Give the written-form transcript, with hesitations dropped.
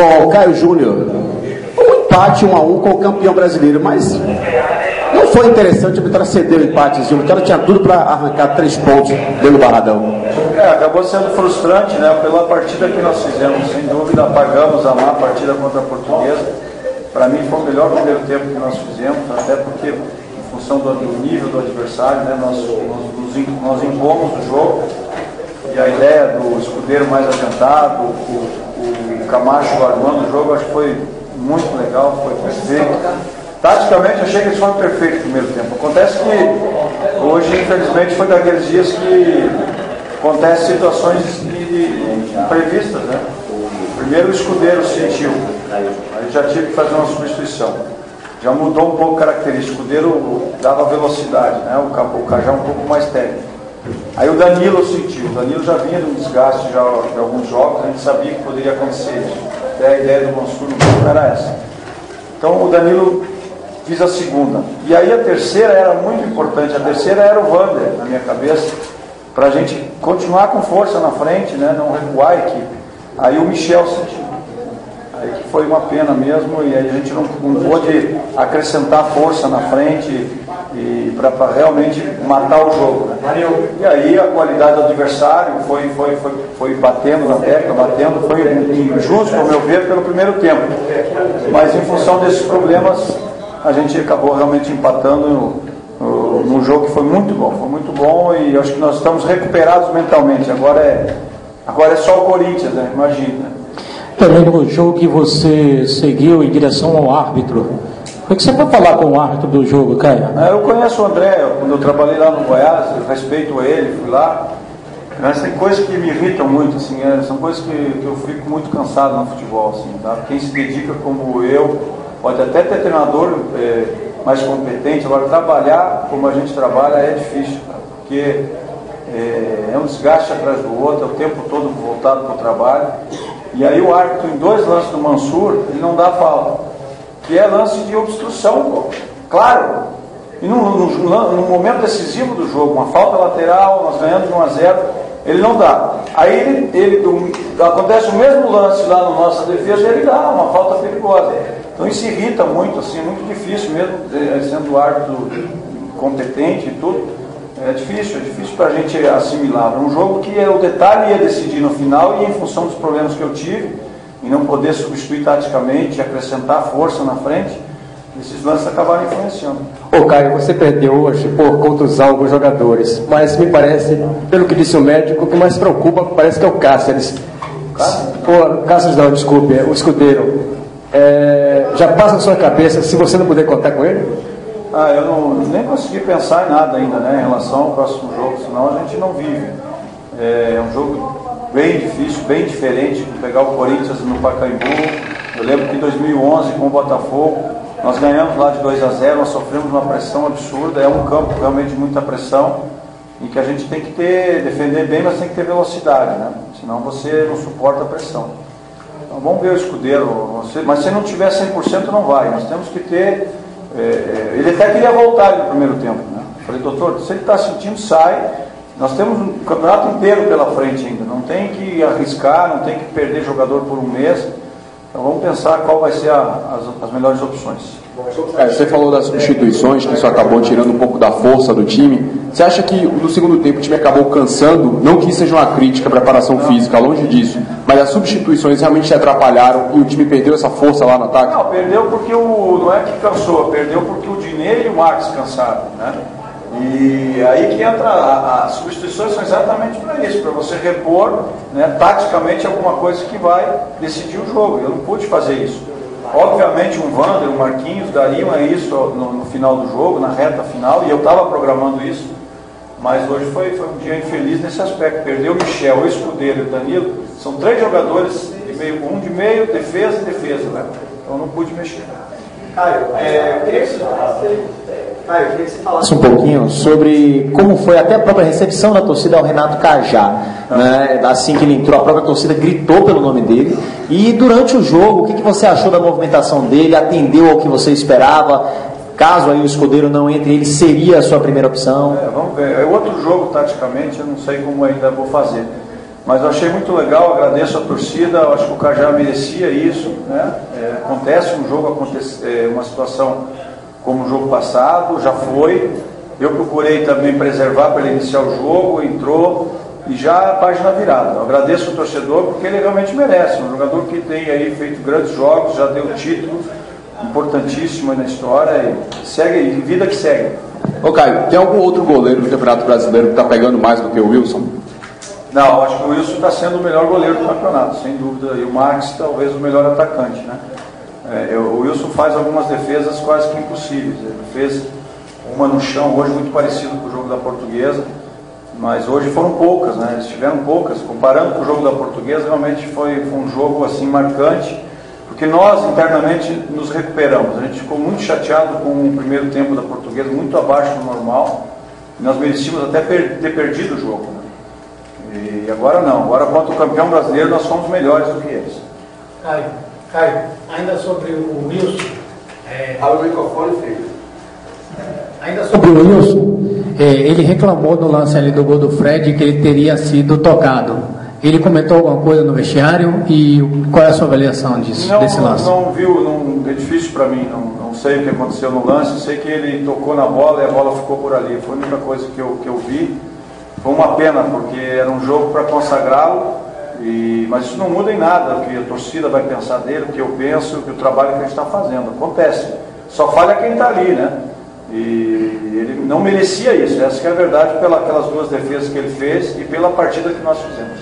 Ó, Caio Júnior, um empate 1-1 com o campeão brasileiro, mas não foi interessante o Vitória ceder o empatezinho. O Vitória tinha tudo para arrancar 3 pontos dentro do Barradão. Acabou sendo frustrante, né? Pela partida que nós fizemos, sem dúvida, apagamos a má partida contra a Portuguesa. Para mim foi o melhor primeiro tempo que nós fizemos, até porque, em função do nível do adversário, né? Nós impomos o jogo, e a ideia do Escudeiro mais adiantado, o Camacho armando o jogo, acho que foi muito legal, foi perfeito. Taticamente, achei que eles foram perfeitos no primeiro tempo. Acontece que hoje, infelizmente, foi daqueles dias que acontecem situações imprevistas, né? Primeiro o Escudeiro sentiu, aí já tive que fazer uma substituição. Já mudou um pouco a característica. O Escudeiro dava velocidade, né? O Cajá um pouco mais técnico. Aí o Danilo sentiu. O Danilo já vinha de um desgaste já de alguns jogos, a gente sabia que poderia acontecer isso. Até a ideia do Mansur no grupo era essa. Então o Danilo fiz a segunda. E aí a terceira era muito importante. A terceira era o Wander, na minha cabeça, para a gente continuar com força na frente, né? Não recuar a equipe. Aí o Michel sentiu. Aí que foi uma pena mesmo, e aí a gente não pôde acrescentar força na frente e para realmente matar o jogo, né? E aí a qualidade do adversário foi batendo na tecla, foi injusto, ao meu ver, pelo primeiro tempo. Mas em função desses problemas, a gente acabou realmente empatando num jogo que foi muito bom, e acho que nós estamos recuperados mentalmente. Agora é só o Corinthians, né? Imagina. Também no jogo que você seguiu em direção ao árbitro, o que você pode falar com o árbitro do jogo, Caio? Eu conheço o André, quando eu trabalhei lá no Goiás, eu respeito ele, fui lá. Mas tem coisas que me irritam muito, assim, são coisas que eu fico muito cansado no futebol, assim, tá? Quem se dedica como eu, pode até ter treinador mais competente, agora trabalhar como a gente trabalha é difícil, tá? Porque é um desgaste atrás do outro, é o tempo todo voltado para o trabalho. E aí o árbitro, em 2 lances do Mansur, ele não dá falta, que é lance de obstrução, pô. Claro. E no momento decisivo do jogo, uma falta lateral, nós ganhamos de 1-0, ele não dá. Aí acontece o mesmo lance lá na nossa defesa e ele dá uma falta perigosa. Então isso irrita muito, assim, é muito difícil mesmo, sendo árbitro competente e tudo. É difícil para a gente assimilar. É um jogo que o detalhe ia decidir no final, e em função dos problemas que eu tive, e não poder substituir taticamente, acrescentar força na frente, esses lances acabaram influenciando. Ô Caio, você perdeu hoje por contusão alguns jogadores, mas me parece, pelo que disse o médico, o que mais preocupa parece que é o Cáceres. Cáceres não, desculpe, o Escudeiro. Já passa na sua cabeça, se você não puder contar com ele? Eu nem consegui pensar em nada ainda, né, em relação ao próximo jogo, senão a gente não vive. É um jogo bem difícil, bem diferente, pegar o Corinthians no Pacaembu. Eu lembro que em 2011, com o Botafogo, nós ganhamos lá de 2-0, nós sofremos uma pressão absurda, é um campo realmente de muita pressão, em que a gente tem que defender bem, mas tem que ter velocidade, né? Senão você não suporta a pressão. Então vamos ver o Escudeiro, mas se não tiver 100% não vai, nós temos que ter... ele até queria voltar no primeiro tempo, né? Eu falei, doutor, se ele está sentindo, sai. Nós temos um campeonato inteiro pela frente ainda, não tem que arriscar, não tem que perder jogador por um mês. Então vamos pensar qual vai ser as melhores opções. Você falou das substituições, que isso acabou tirando um pouco da força do time. Você acha que no segundo tempo o time acabou cansando? Não que isso seja uma crítica à preparação física, longe disso, mas as substituições realmente te atrapalharam e o time perdeu essa força lá no ataque? Não, perdeu porque não é que cansou, perdeu porque o Dinei e o Max cansaram, né? E aí que entra, as substituições são exatamente para isso, para você repor, né, taticamente alguma coisa que vai decidir o jogo. Eu não pude fazer isso. Obviamente um Wander, um Marquinhos dariam isso no final do jogo, na reta final, e eu estava programando isso, mas hoje foi um dia infeliz nesse aspecto. Perdeu o Michel, o Escudeiro e o Danilo, são 3 jogadores de meio, um de meio, defesa e defesa, né? Então eu não pude mexer. Caio, eu queria que você falasse um pouquinho sobre como foi até a própria recepção da torcida ao Renato Cajá, né? Assim que ele entrou, a própria torcida gritou pelo nome dele. E durante o jogo, o que você achou da movimentação dele? Atendeu ao que você esperava? Caso aí o Escudeiro não entre, ele seria a sua primeira opção? Vamos ver, é outro jogo taticamente, eu não sei como ainda vou fazer. Mas eu achei muito legal, agradeço a torcida, eu acho que o Cajá merecia isso, né? Acontece um jogo, uma situação como o jogo passado, já foi. Eu procurei também preservar para ele iniciar o jogo, entrou e já a página virada. Eu agradeço o torcedor porque ele realmente merece, um jogador que tem aí feito grandes jogos, já deu título importantíssimo aí na história e segue aí, vida que segue. Ô Caio, tem algum outro goleiro do Campeonato Brasileiro que está pegando mais do que o Wilson? Não, acho que o Wilson está sendo o melhor goleiro do campeonato, sem dúvida. E o Max talvez o melhor atacante, né? O Wilson faz algumas defesas quase que impossíveis. Ele fez uma no chão hoje muito parecido com o jogo da Portuguesa, mas hoje foram poucas, né? Eles tiveram poucas. Comparando com o jogo da Portuguesa, realmente foi um jogo assim marcante, porque nós internamente nos recuperamos. A gente ficou muito chateado com o primeiro tempo da Portuguesa, muito abaixo do normal. E nós merecíamos até ter perdido o jogo, né? E agora não, agora contra o campeão brasileiro nós somos melhores do que eles. Caio, ainda sobre o Wilson. Fala o microfone, filho. Ainda sobre o Wilson, ele reclamou no lance ali do gol do Fred que ele teria sido tocado. Ele comentou alguma coisa no vestiário e qual é a sua avaliação desse lance? Não viu, é difícil para mim, não sei o que aconteceu no lance, sei que ele tocou na bola e a bola ficou por ali, foi a única coisa que eu vi. Foi uma pena, porque era um jogo para consagrá-lo, mas isso não muda em nada, o que a torcida vai pensar dele, o que eu penso, o trabalho que a gente está fazendo. Acontece, só falha quem está ali, né? E ele não merecia isso, essa que é a verdade, pelas duas defesas que ele fez e pela partida que nós fizemos.